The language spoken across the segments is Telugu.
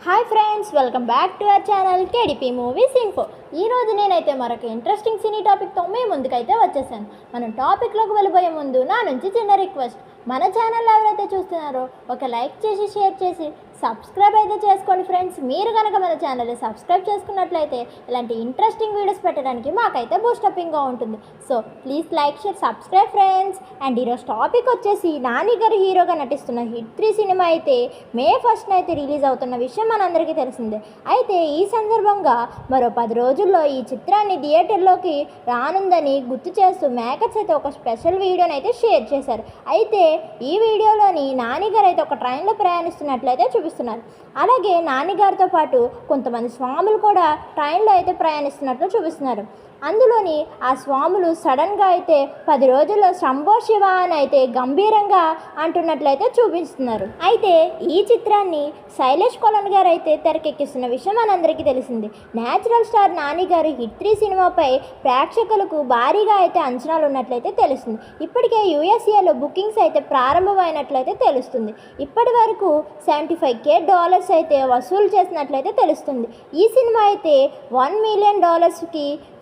Hi friends, welcome back to our channel కేడిపి movies info. ఈ రోజు నేనైతే మరొక ఇంట్రెస్టింగ్ సినీ టాపిక్తో మీ ముందుకైతే వచ్చేసాను. మనం టాపిక్లోకి వెళ్ళిపోయే ముందు నా నుంచి చిన్న రిక్వెస్ట్, మన ఛానల్ ఎవరైతే చూస్తున్నారో ఒక లైక్ చేసి షేర్ చేసి సబ్స్క్రైబ్ అయితే చేసుకోండి ఫ్రెండ్స్. మీరు కనుక మన ఛానల్ని సబ్స్క్రైబ్ చేసుకున్నట్లయితే ఇలాంటి ఇంట్రెస్టింగ్ వీడియోస్ పెట్టడానికి మాకైతే బూస్టప్పింగ్గా ఉంటుంది. So please like share subscribe friends. And ఈరోజు టాపిక్ వచ్చేసి నాని గారు హీరోగా నటిస్తున్న హిట్ 3 సినిమా అయితే మే 1న అయితే రిలీజ్ అవుతున్న విషయం మనందరికీ తెలిసిందే. అయితే ఈ సందర్భంగా మరో 10 రోజుల్లో ఈ చిత్రాన్ని థియేటర్లోకి రానుందని గుర్తు చేస్తూ మేకర్స్ అయితే ఒక స్పెషల్ వీడియోని అయితే షేర్ చేశారు. అయితే ఈ వీడియోలోని నాని గారు అయితే ఒక ట్రైన్లో ప్రయాణిస్తున్నట్లయితే చూపిస్తున్నారు. అలాగే నాని గారితో పాటు కొంతమంది స్వాములు కూడా ట్రైన్లో అయితే ప్రయాణిస్తున్నట్లు చూపిస్తున్నారు. అందులోని ఆ స్వాములు సడన్గా అయితే 10 రోజుల్లో శంభో శివ అని అయితే గంభీరంగా అంటున్నట్లయితే చూపిస్తున్నారు. అయితే ఈ చిత్రాన్ని శైలేష్ కొలన్ గారు అయితే తెరకెక్కిస్తున్న విషయం మనందరికీ తెలిసింది. నేచురల్ స్టార్ నాని గారు హిట్ 3 సినిమాపై ప్రేక్షకులకు భారీగా అయితే అంచనాలు ఉన్నట్లయితే తెలుస్తుంది. ఇప్పటికే యుఎస్ఏలో బుకింగ్స్ అయితే ప్రారంభమైనట్లయితే తెలుస్తుంది. ఇప్పటి వరకు $75,000 అయితే వసూలు చేసినట్లయితే తెలుస్తుంది. ఈ సినిమా అయితే $1 మిలియన్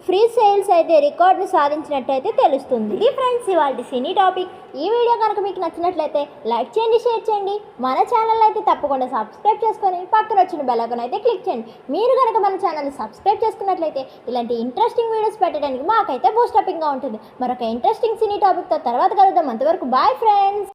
ఫ్రీ సేల్స్ అయితే రికార్డును సాధించినట్లయితే తెలుస్తుంది. ఇది ఫ్రెండ్స్ ఇవాళ సినీ టాపిక్. ఈ వీడియో కనుక మీకు నచ్చినట్లయితే లైక్ చేయండి, షేర్ చేయండి. మన ఛానల్ అయితే తప్పకుండా సబ్స్క్రైబ్ చేసుకొని పక్కన వచ్చిన బెల్ ఐకాన్ అయితే క్లిక్ చేయండి. మీరు కనుక మన ఛానల్ని సబ్స్క్రైబ్ చేసుకున్నట్లయితే ఇలాంటి ఇంట్రెస్టింగ్ వీడియోస్ పెట్టడానికి మాకైతే బూస్టప్పింగ్గా ఉంటుంది. మరొక ఇంట్రెస్టింగ్ సినీ టాపిక్తో తర్వాత కలుద్దాం. అంతవరకు బాయ్ ఫ్రెండ్స్.